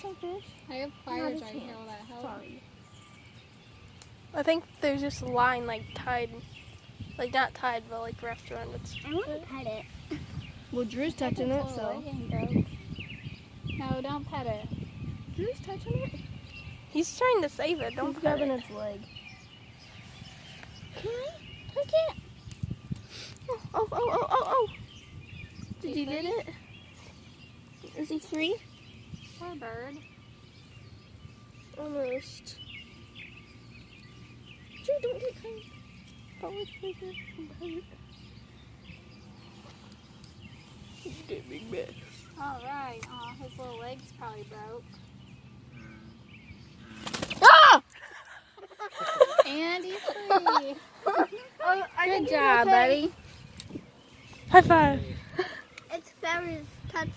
want some fish? I have pliers right here. Will that help? Sorry. I think there's just a line like tied, like not tied, but like wrapped around its. I want to pet it. Well, Drew's touching it, so. No, don't pet it. Drew's touching it. He's trying to save it. Don't He's pet grabbing it. its leg. Can I touch it? Oh. Did you get it? Is he free? Poor bird. Almost. Drew, don't get caught. Oh, it's bigger. Get big mess. All right. Oh, his little legs probably broke. Ah! And he's free. Good Good job, buddy. High five. It's very